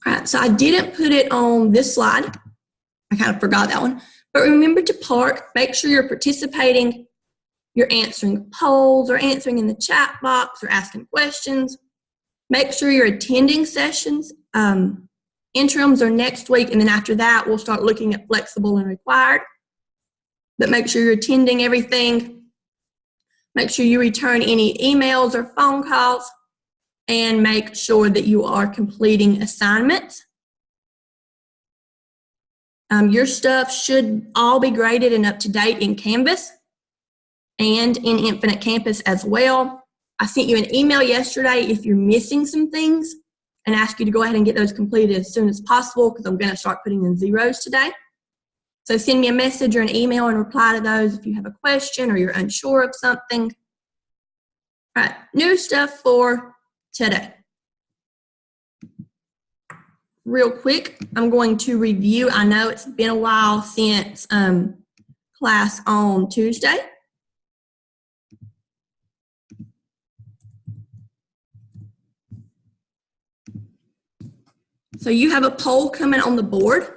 All right, so I didn't put it on this slide. I kind of forgot that one. But remember to park, make sure you're participating, you're answering polls or answering in the chat box or asking questions. Make sure you're attending sessions. Interims are next week, and then after that, we'll start looking at flexible and required. But make sure you're attending everything. Make sure you return any emails or phone calls, and make sure that you are completing assignments. Your stuff should all be graded and up to date in Canvas and in Infinite Campus as well. I sent you an email yesterday if you're missing some things and ask you to go ahead and get those completed as soon as possible because I'm going to start putting in zeros today. So send me a message or an email and reply to those if you have a question or you're unsure of something. All right, new stuff for today. Real quick, I'm going to review. I know it's been a while since class on Tuesday. So you have a poll coming on the board.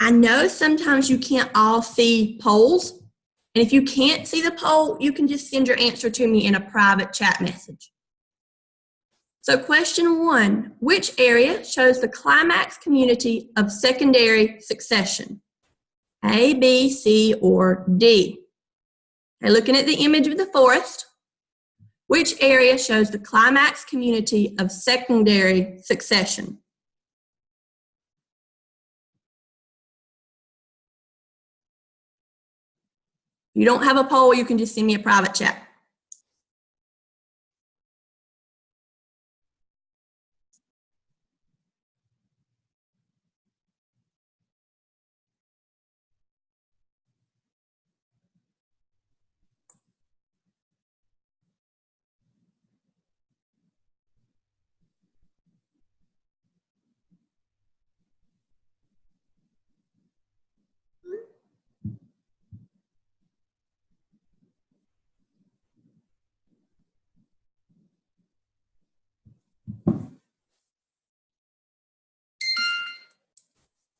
I know sometimes you can't all see polls. And if you can't see the poll, you can just send your answer to me in a private chat message. So question 1, which area shows the climax community of secondary succession? A, B, C, or D? Okay, looking at the image of the forest, which area shows the climax community of secondary succession? If you don't have a poll, you can just send me a private chat.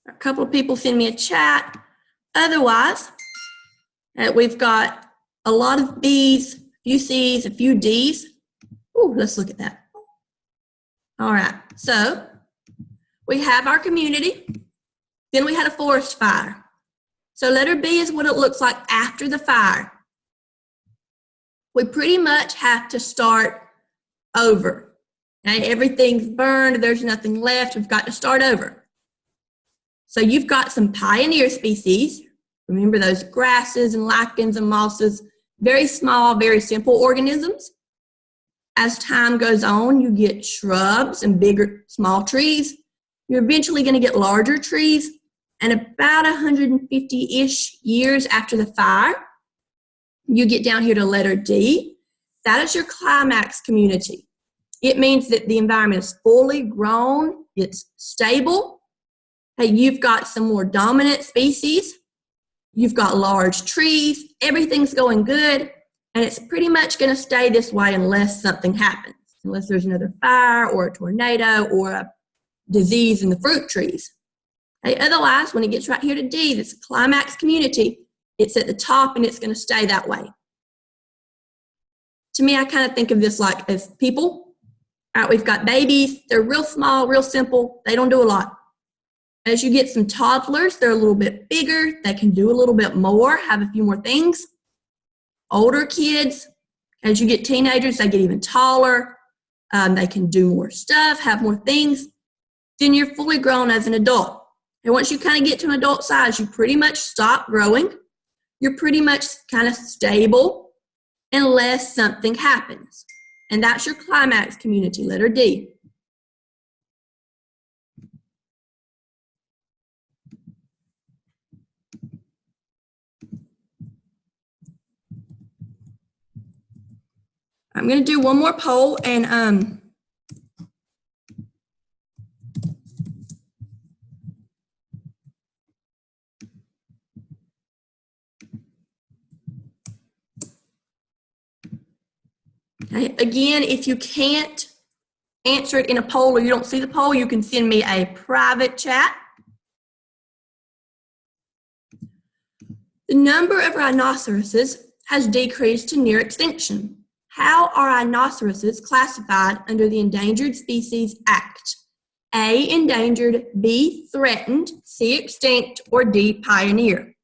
A couple of people send me a chat. Otherwise, we've got a lot of B's, a few C's, a few D's. Ooh, let's look at that. All right, so we have our community. Then we had a forest fire. So letter B is what it looks like after the fire. We pretty much have to start over. Okay? Everything's burned, there's nothing left, we've got to start over. So you've got some pioneer species. Remember those grasses and lichens and mosses, very small, very simple organisms. As time goes on, you get shrubs and bigger, small trees. You're eventually going to get larger trees. And about 150-ish years after the fire, you get down here to letter D. That is your climax community. It means that the environment is fully grown, it's stable. Hey, you've got some more dominant species. You've got large trees. Everything's going good. And it's pretty much going to stay this way unless something happens. Unless there's another fire or a tornado or a disease in the fruit trees. Okay, otherwise, when it gets right here to D, this climax community, it's at the top and it's going to stay that way. To me, I kind of think of this like as people. All right, we've got babies. They're real small, real simple. They don't do a lot. As you get some toddlers, they're a little bit bigger. They can do a little bit more, have a few more things. Older kids, as you get teenagers, they get even taller. They can do more stuff, have more things. Then you're fully grown as an adult. And once you kind of get to an adult size, you pretty much stop growing. You're pretty much kind of stable unless something happens. And that's your climax community, letter D. I'm going to do one more poll and okay, again, if you can't answer it in a poll or you don't see the poll, you can send me a private chat. The number of rhinoceroses has decreased to near extinction. How are rhinoceroses classified under the Endangered Species Act? A, endangered, B, threatened, C, extinct, or D, pioneer?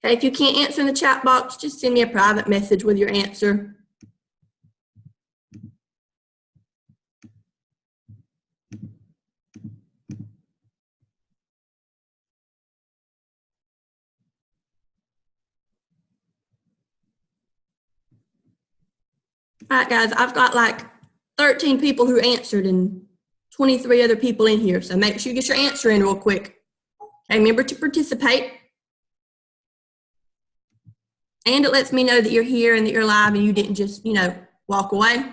Okay, if you can't answer in the chat box, just send me a private message with your answer. All right, guys, I've got like 13 people who answered and 23 other people in here, so make sure you get your answer in real quick. Okay, remember to participate. And it lets me know that you're here and that you're live and you didn't just, walk away.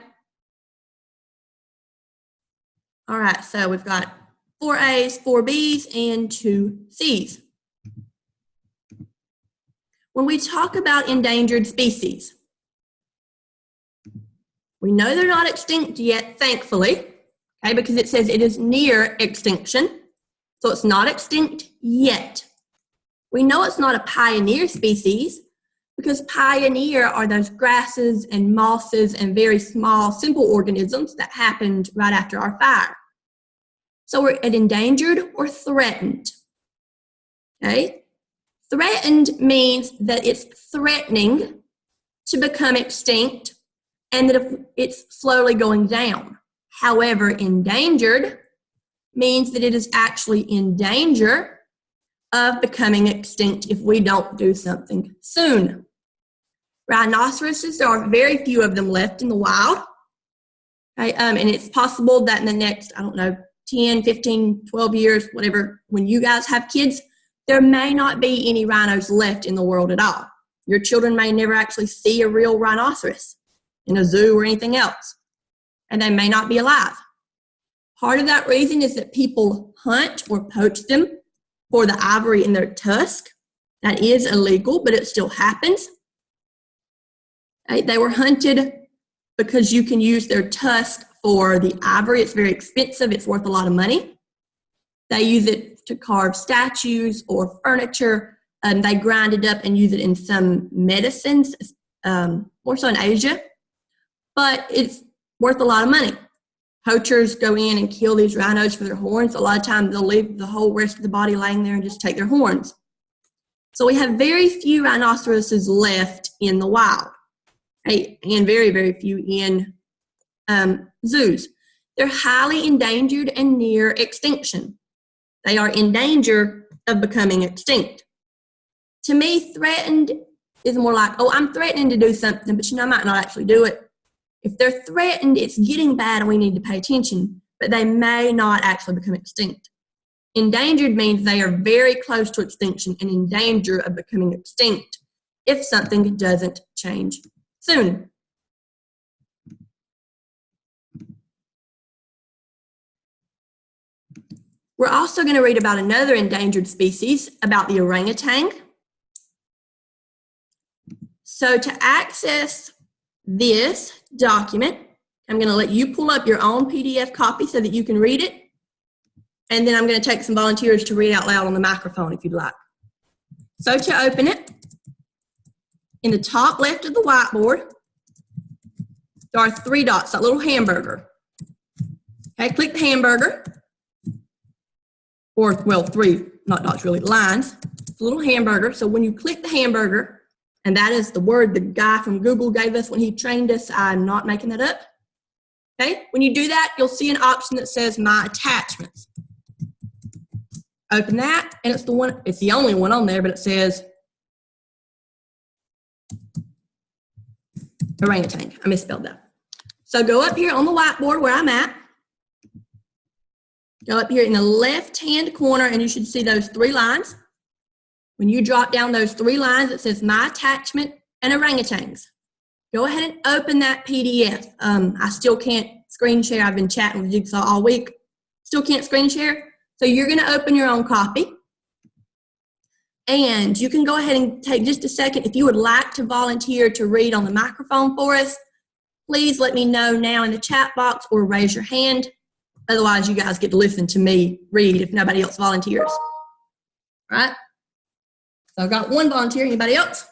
All right, so we've got 4 A's, 4 B's, and 2 C's. When we talk about endangered species, we know they're not extinct yet, thankfully, okay, because it says it is near extinction, so it's not extinct yet. We know it's not a pioneer species because pioneer are those grasses and mosses and very small, simple organisms that happened right after our fire. So we're at endangered or threatened, okay? Threatened means that it's threatening to become extinct and that it's slowly going down. However, endangered means that it is actually in danger of becoming extinct if we don't do something soon. Rhinoceroses, there are very few of them left in the wild. Okay? And it's possible that in the next, 10, 15, 12 years, whatever, when you guys have kids, there may not be any rhinos left in the world at all. Your children may never actually see a real rhinoceros in a zoo or anything else, and they may not be alive. Part of that reason is that people hunt or poach them for the ivory in their tusk. That is illegal, but it still happens. They were hunted because you can use their tusk for the ivory. It's very expensive. It's worth a lot of money. They use it to carve statues or furniture. They grind it up and use it in some medicines, more so in Asia. But it's worth a lot of money. Poachers go in and kill these rhinos for their horns. A lot of times they'll leave the whole rest of the body laying there and just take their horns. So we have very few rhinoceroses left in the wild, right? And very, very few in zoos. They're highly endangered and near extinction. They are in danger of becoming extinct. To me, threatened is more like, oh, I'm threatening to do something, but I might not actually do it. If they're threatened, it's getting bad and we need to pay attention, but they may not actually become extinct. Endangered means they are very close to extinction and in danger of becoming extinct if something doesn't change soon. We're also going to read about another endangered species, about the orangutan. So to access this document, I'm going to let you pull up your own PDF copy so that you can read it. And then I'm going to take some volunteers to read out loud on the microphone if you'd like. So to open it, in the top left of the whiteboard, there are 3 dots, that little hamburger. Okay, click the hamburger. Or, well, 3, not dots really, lines. It's a little hamburger. So when you click the hamburger, and that is the word the guy from Google gave us when he trained us. I'm not making that up. Okay, when you do that, you'll see an option that says My Attachments. Open that, and it's the only one on there, but it says orangutan. I misspelled that. So go up here on the whiteboard where I'm at. Go up here in the left-hand corner, and you should see those 3 lines. When you drop down those 3 lines, it says My Attachment and Orangutans. go ahead and open that PDF. I still can't screen share. I've been chatting with Jigsaw all week. Still can't screen share. So you're going to open your own copy. And you can go ahead and take just a second. If you would like to volunteer to read on the microphone for us, please let me know now in the chat box or raise your hand. Otherwise, you guys get to listen to me read if nobody else volunteers. All right? So I've got one volunteer. Anybody else?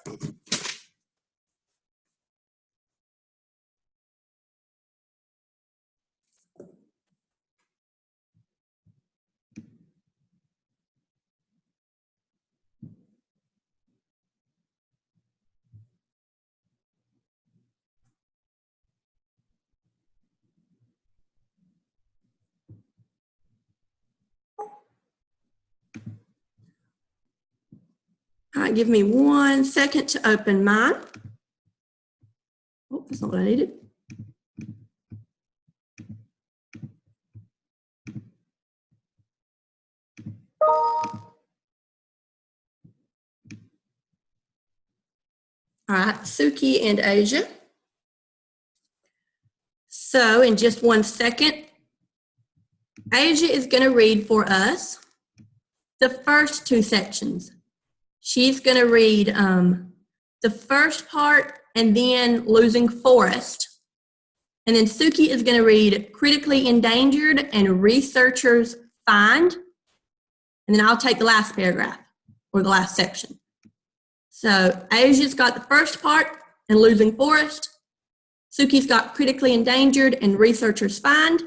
All right, give me 1 second to open mine. Oh, that's not what I needed. All right, Suki and Asia. So in just 1 second, Asia is going to read for us the first 2 sections. She's going to read the first part and then Losing Forest. And then Suki is going to read Critically Endangered and Researchers Find. And then I'll take the last paragraph or the last section. So Asia's got the first part and Losing Forest. Suki's got Critically Endangered and Researchers Find.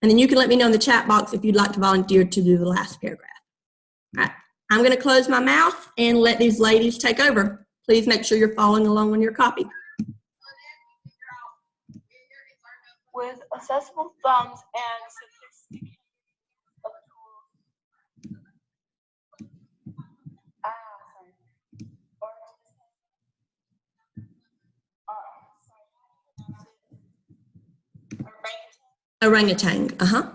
And then you can let me know in the chat box if you'd like to volunteer to do the last paragraph. All right, I'm going to close my mouth and let these ladies take over. Please make sure you're following along on your copy. With accessible thumbs and sophisticated tools. Orangutan, uh-huh.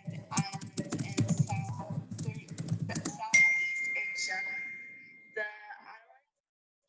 And islands in Southeast Asia. The islands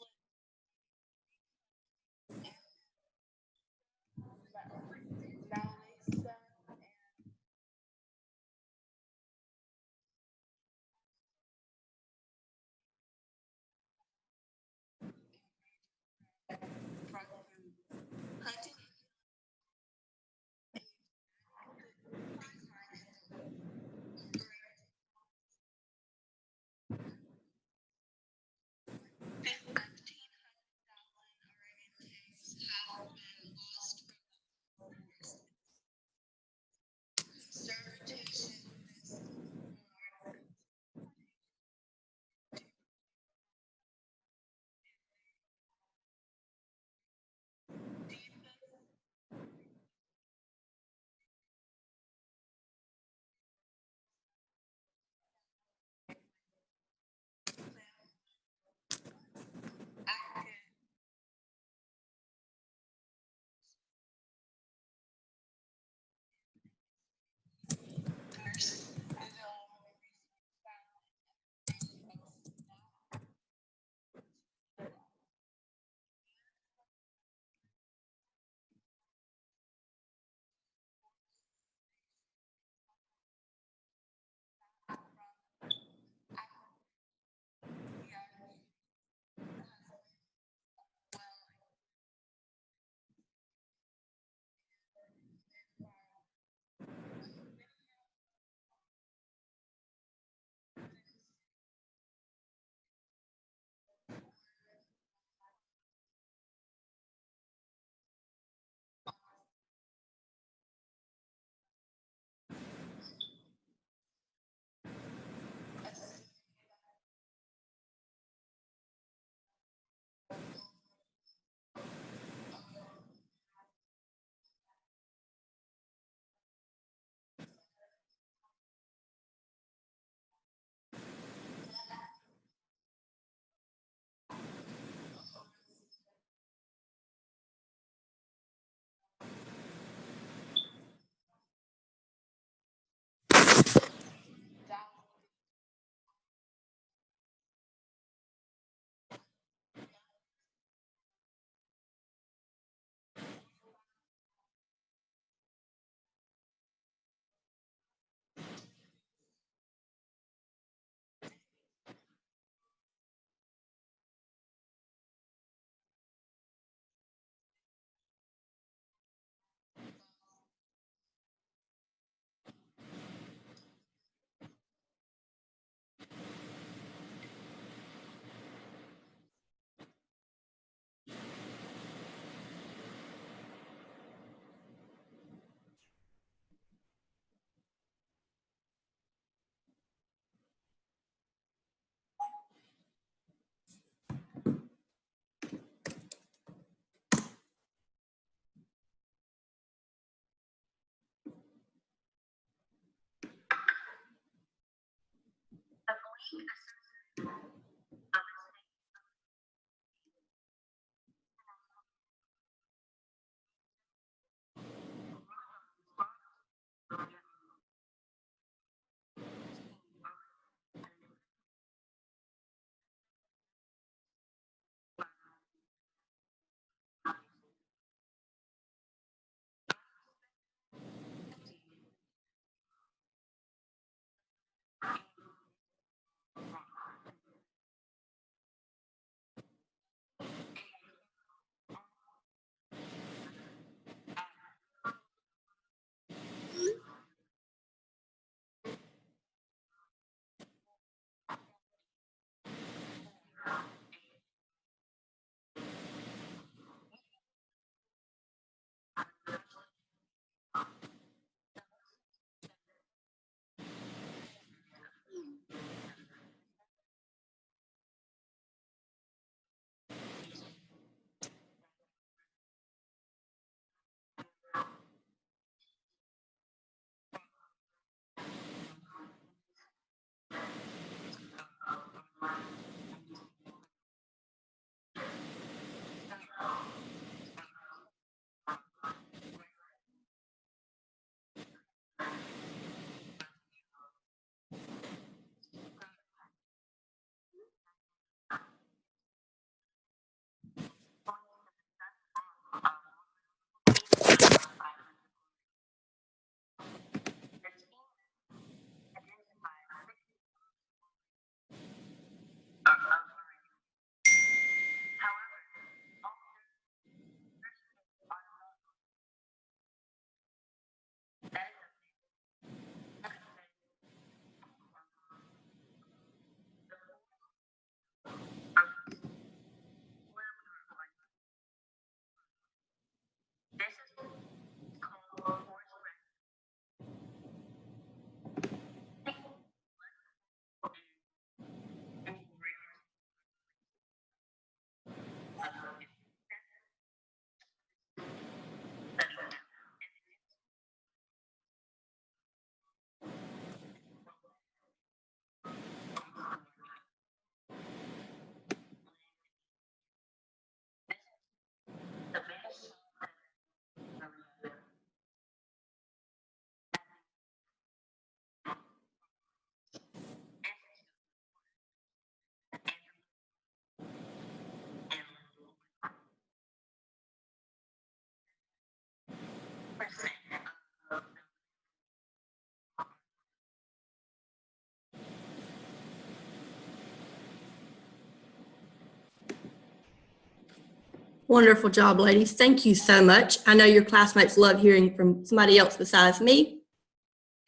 Wonderful job, ladies. Thank you so much. I know your classmates love hearing from somebody else besides me.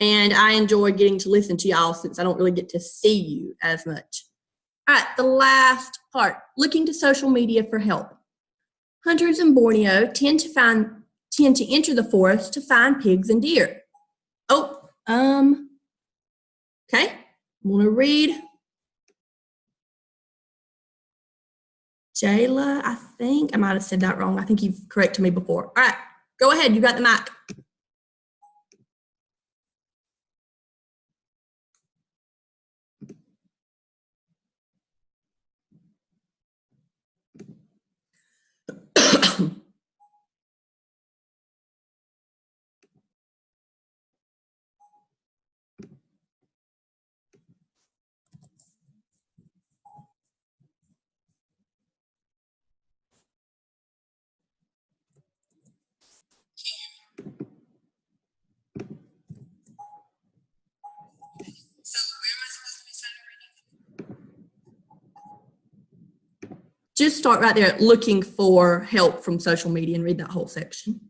And I enjoy getting to listen to y'all since I don't really get to see you as much. All right, the last part, looking to social media for help. Hunters in Borneo tend to enter the forest to find pigs and deer. Oh, okay. I'm gonna read. Jayla, I think I might have said that wrong. I think you've corrected me before. All right, go ahead. You got the mic. Just start right there, looking for help from social media, and read that whole section.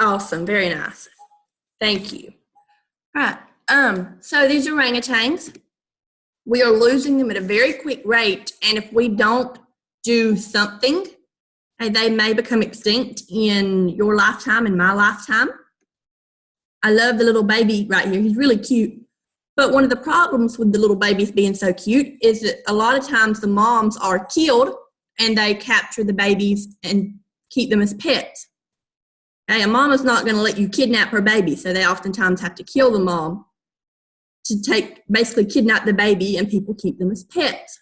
Awesome. Very nice. Thank you. All right. So these orangutans, we are losing them at a very quick rate, and if we don't do something, they may become extinct in your lifetime and my lifetime. I love the little baby right here. He's really cute. But one of the problems with the little babies being so cute is that a lot of times the moms are killed and they capture the babies and keep them as pets. Okay, a mom is not going to let you kidnap her baby, so they oftentimes have to kill the mom to basically kidnap the baby, and people keep them as pets.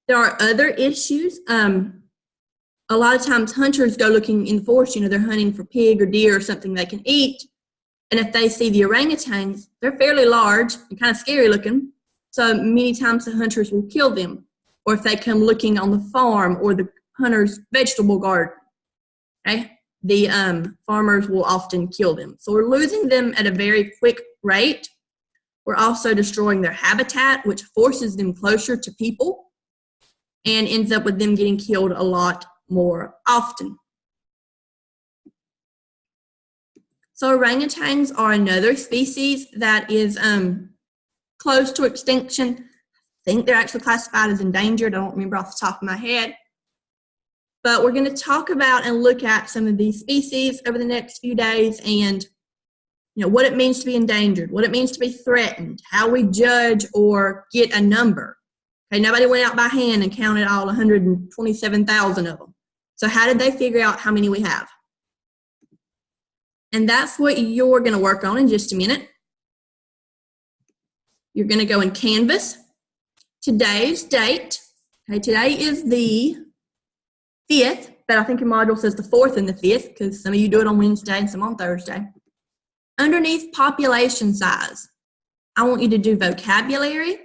There are other issues. A lot of times hunters go looking in the forest, they're hunting for pig or deer or something they can eat. And if they see the orangutans, they're fairly large and kind of scary looking. So many times the hunters will kill them. Or if they come looking on the farm or the hunter's vegetable garden, okay, the farmers will often kill them. So we're losing them at a very quick rate. We're also destroying their habitat, which forces them closer to people and ends up with them getting killed a lot more often. So orangutans are another species that is close to extinction. I think they're actually classified as endangered. I don't remember off the top of my head. But we're going to talk about and look at some of these species over the next few days, and what it means to be endangered, what it means to be threatened, how we judge or get a number. Okay, nobody went out by hand and counted all 127,000 of them. So how did they figure out how many we have? And that's what you're going to work on in just a minute. You're going to go in Canvas. Today's date. Okay, today is the 5th, but I think your module says the 4th and the 5th because some of you do it on Wednesday and some on Thursday. Underneath population size, I want you to do vocabulary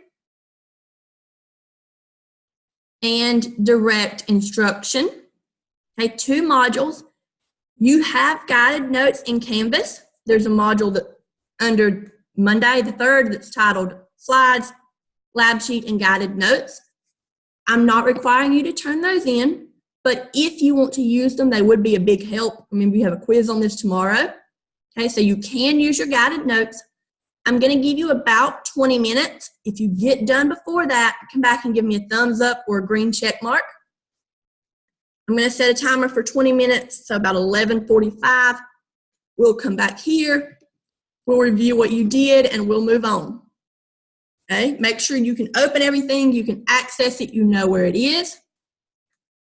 and direct instruction. Okay, 2 modules. You have guided notes in Canvas. There's a module that under Monday the 3rd that's titled Slides, Lab Sheet, and Guided Notes. I'm not requiring you to turn those in, but if you want to use them, they would be a big help. Remember, you have a quiz on this tomorrow. Okay, so you can use your guided notes. I'm going to give you about 20 minutes. If you get done before that, come back and give me a thumbs up or a green check mark. I'm going to set a timer for 20 minutes, so about 11:45. We'll come back here. We'll review what you did, and we'll move on. Okay, make sure you can open everything, you can access it, you know where it is.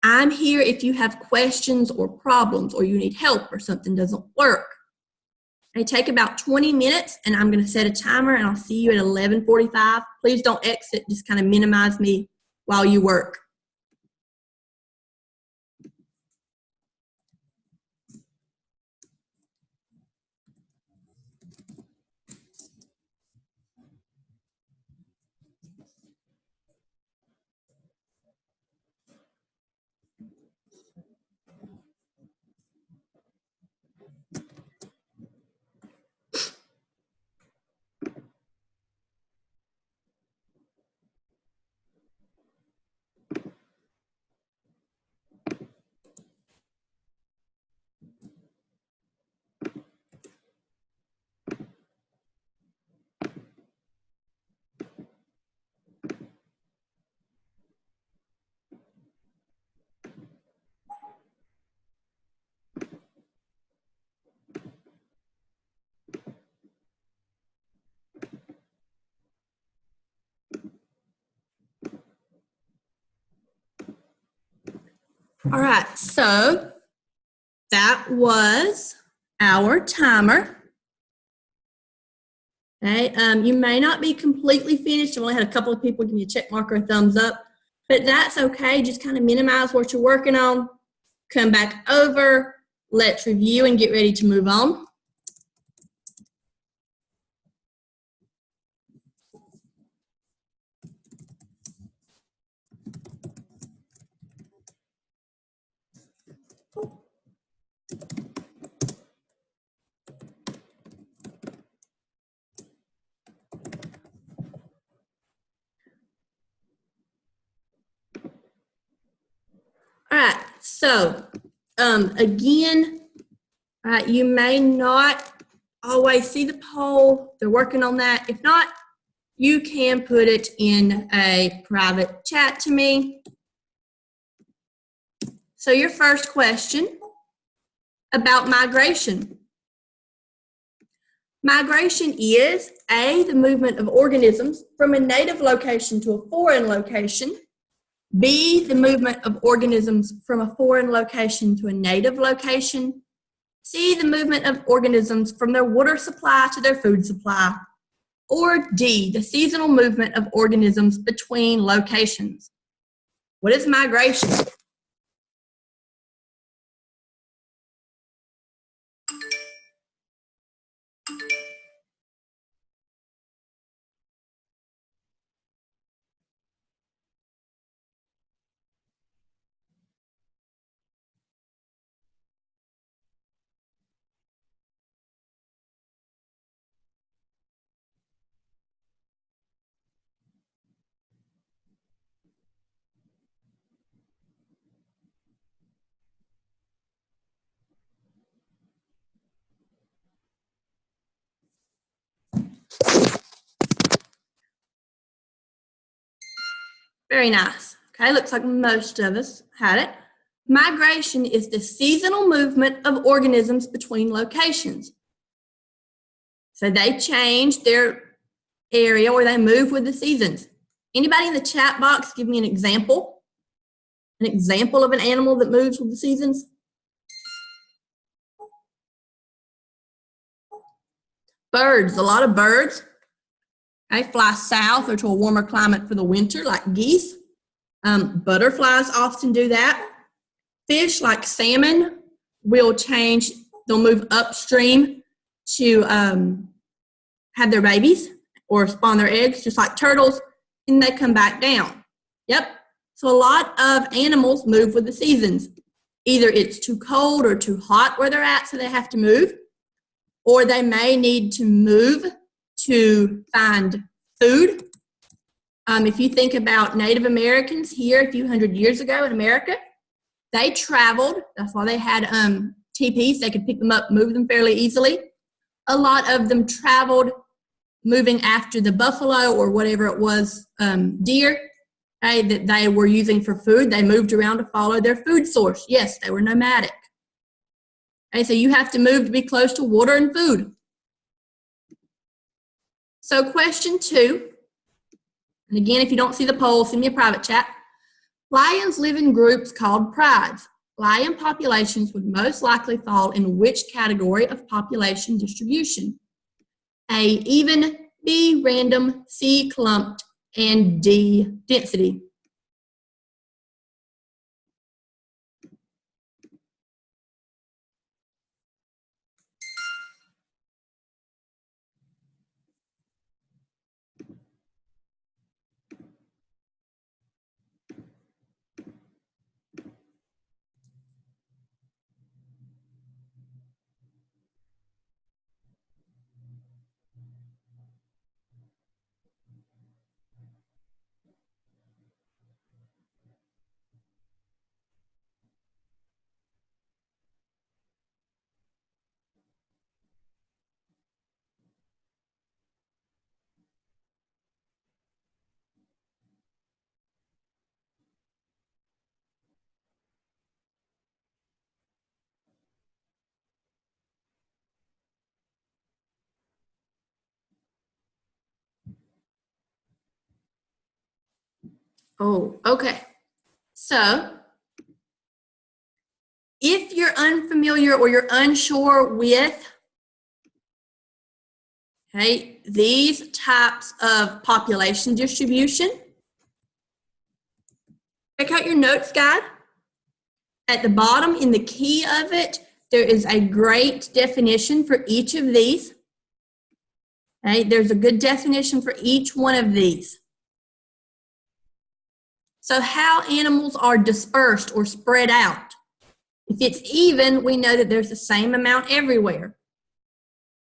I'm here if you have questions or problems or you need help or something doesn't work. Okay, take about 20 minutes, and I'm going to set a timer, and I'll see you at 11:45. Please don't exit, just kind of minimize me while you work. All right, so that was our timer. Okay, you may not be completely finished. I've only had a couple of people give me a check mark or a thumbs up, but that's okay. Just kind of minimize what you're working on. Come back over. Let's review and get ready to move on. All right, so again, You may not always see the poll. They're working on that. If not, you can put it in a private chat to me. So your first question about migration. Migration is A, the movement of organisms from a native location to a foreign location. B, the movement of organisms from a foreign location to a native location. C, the movement of organisms from their water supply to their food supply. Or D, the seasonal movement of organisms between locations. What is migration? Very nice. Okay, looks like most of us had it. Migration is the seasonal movement of organisms between locations. So they change their area or they move with the seasons. Anybody in the chat box give me an example? An example of an animal that moves with the seasons? Birds, a lot of birds. Okay, fly south or to a warmer climate for the winter, like geese. Butterflies often do that. Fish like salmon will change, they'll move upstream to have their babies or spawn their eggs, just like turtles, and they come back down. Yep, so a lot of animals move with the seasons. Either it's too cold or too hot where they're at, so they have to move, or they may need to move to find food. If you think about Native Americans here a few hundred years ago in America, they traveled. That's why they had teepees. They could pick them up, move them fairly easily. A lot of them traveled moving after the buffalo or whatever it was, deer, okay, that they were using for food. They moved around to follow their food source. Yes, they were nomadic. Okay, so you have to move to be close to water and food. So question 2, and again, if you don't see the poll, send me a private chat. Lions live in groups called prides. Lion populations would most likely fall in which category of population distribution? A, even, B, random, C, clumped, and D, density. Oh, okay. So, if you're unfamiliar or you're unsure with, okay, these types of population distribution, check out your notes guide. At the bottom, in the key of it, there is a great definition for each of these. Okay, there's a good definition for each one of these. So how animals are dispersed or spread out. If it's even, we know that there's the same amount everywhere.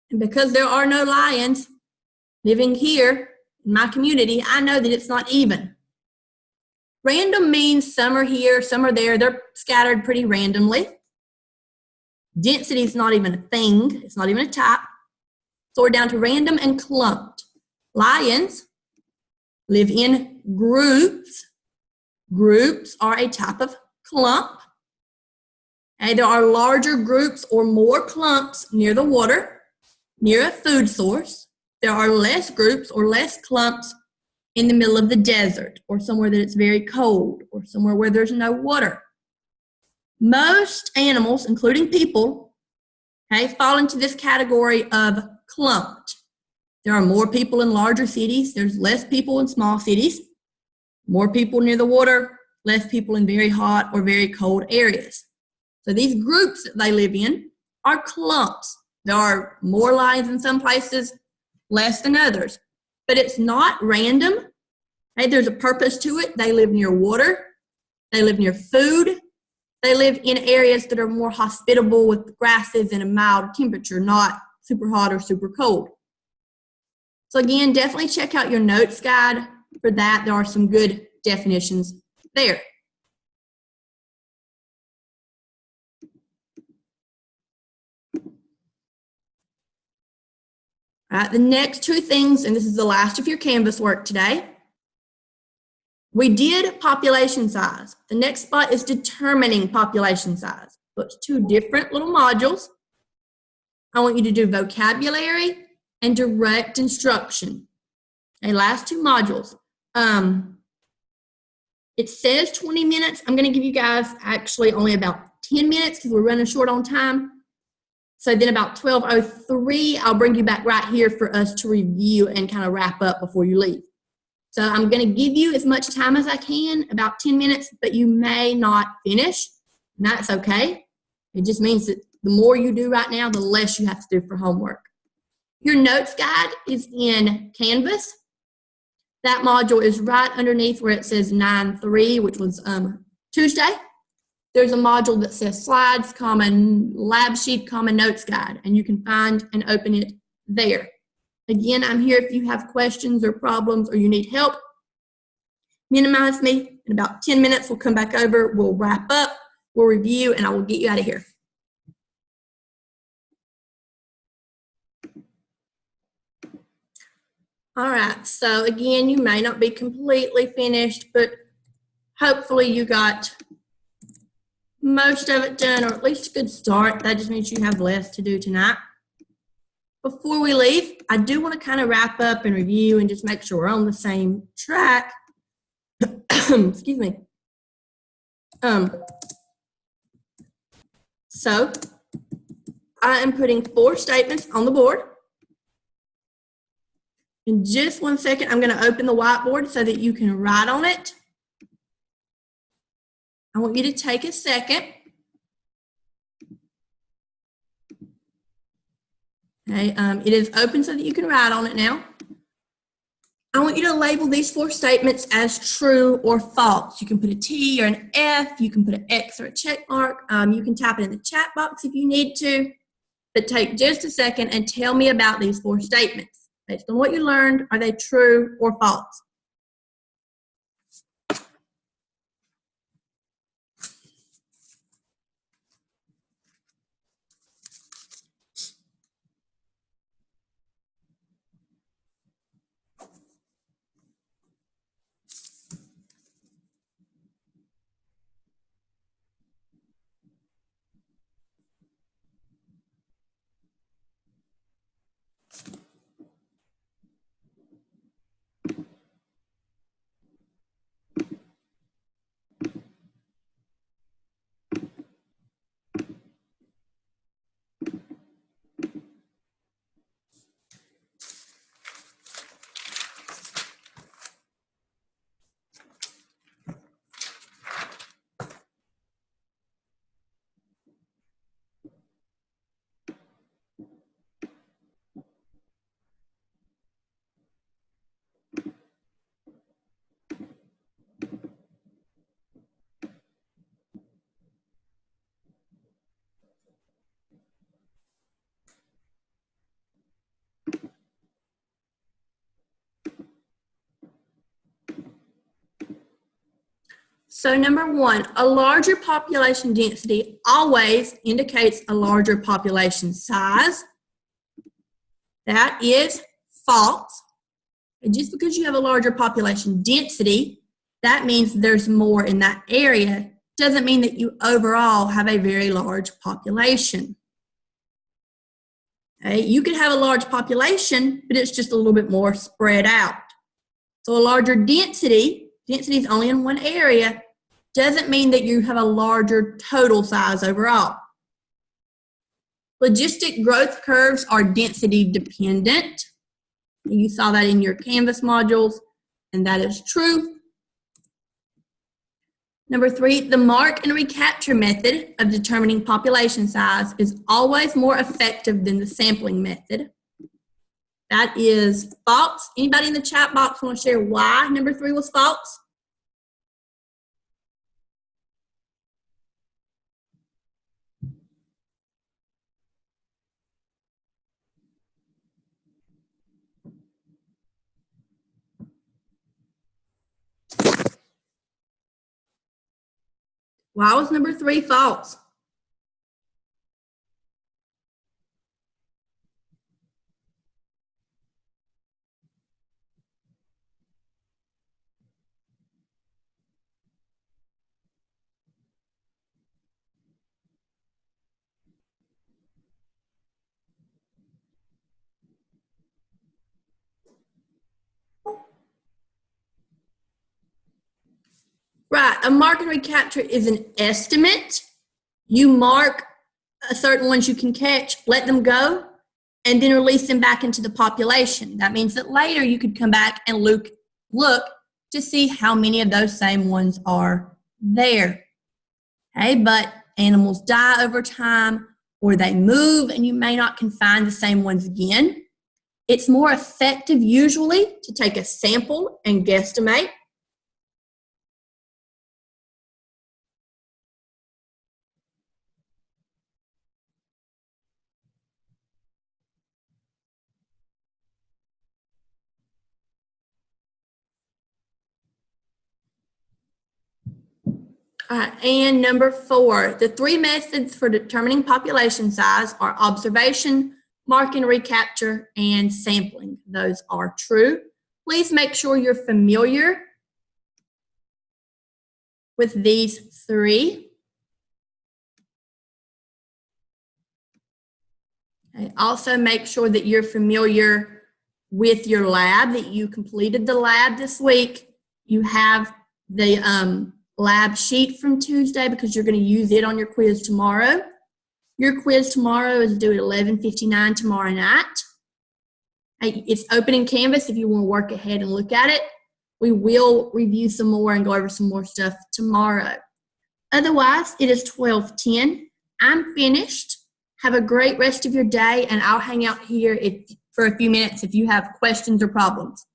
And because there are no lions living here in my community, I know that it's not even. Random means some are here, some are there. They're scattered pretty randomly. Density is not even a thing. It's not even a type. So we're down to random and clumped. Lions live in groups. Groups are a type of clump. Okay, there are larger groups or more clumps near the water, near a food source. There are less groups or less clumps in the middle of the desert or somewhere that it's very cold or somewhere where there's no water. Most animals, including people, okay, fall into this category of clumped. There are more people in larger cities. There's less people in small cities. More people near the water, less people in very hot or very cold areas. So these groups that they live in are clumps. There are more lions in some places, less than others. But it's not random. Okay, there's a purpose to it. They live near water. They live near food. They live in areas that are more hospitable with grasses and a mild temperature, not super hot or super cold. So again, definitely check out your notes guide for that. There are some good definitions there. All right, the next two things, and this is the last of your Canvas work today. We did population size. The next spot is determining population size. So it's two different little modules. I want you to do vocabulary and direct instruction. Okay, last two modules. It says 20 minutes. I'm going to give you guys actually only about 10 minutes because we're running short on time. So then about 12:03, I'll bring you back right here for us to review and kind of wrap up before you leave. So I'm going to give you as much time as I can, about 10 minutes, but you may not finish, and that's okay. It just means that the more you do right now, the less you have to do for homework. Your notes guide is in Canvas. That module is right underneath where it says 9-3, which was Tuesday. There's a module that says slides, lab sheet, notes guide, and you can find and open it there. Again, I'm here if you have questions or problems or you need help. Minimize me. In about 10 minutes, we'll come back over, we'll wrap up, we'll review, and I will get you out of here. All right, so again, you may not be completely finished, but hopefully you got most of it done, or at least a good start. That just means you have less to do tonight. Before we leave, I do want to kind of wrap up and review and just make sure we're on the same track. Excuse me. So I am putting 4 statements on the board. In just 1 second, I'm going to open the whiteboard so that you can write on it. I want you to take a second. Okay, it is open so that you can write on it now. I want you to label these 4 statements as true or false. You can put a T or an F, you can put an X or a check mark. You can type it in the chat box if you need to, but take just a second and tell me about these 4 statements. Based on what you learned, are they true or false? So number one, a larger population density always indicates a larger population size. That is false. And just because you have a larger population density, that means there's more in that area. Doesn't mean that you overall have a very large population. Okay? You could have a large population, but it's just a little bit more spread out. So a larger density is only in one area, doesn't mean that you have a larger total size overall. Logistic growth curves are density dependent. You saw that in your Canvas modules, and that is true. Number three, the mark and recapture method of determining population size is always more effective than the sampling method. That is false. Anybody in the chat box want to share why number three was false? Why was number three false? Right, a mark and recapture is an estimate. You mark certain ones you can catch, let them go, and then release them back into the population. That means that later you could come back and look to see how many of those same ones are there. Okay, but animals die over time, or they move, and you may not can find the same ones again. It's more effective usually to take a sample and guesstimate. And number four, the three methods for determining population size are observation, mark and recapture, and sampling. Those are true. Please make sure you're familiar with these three. Okay. Also make sure that you're familiar with your lab, that you completed the lab this week. You have the lab sheet from Tuesday because you're going to use it on your quiz tomorrow. Your quiz tomorrow is due at 11:59 tomorrow night. It's open in Canvas if you want to work ahead and look at it. We will review some more and go over some more stuff tomorrow. Otherwise, it is 12:10. I'm finished. Have a great rest of your day, and I'll hang out here for a few minutes if you have questions or problems.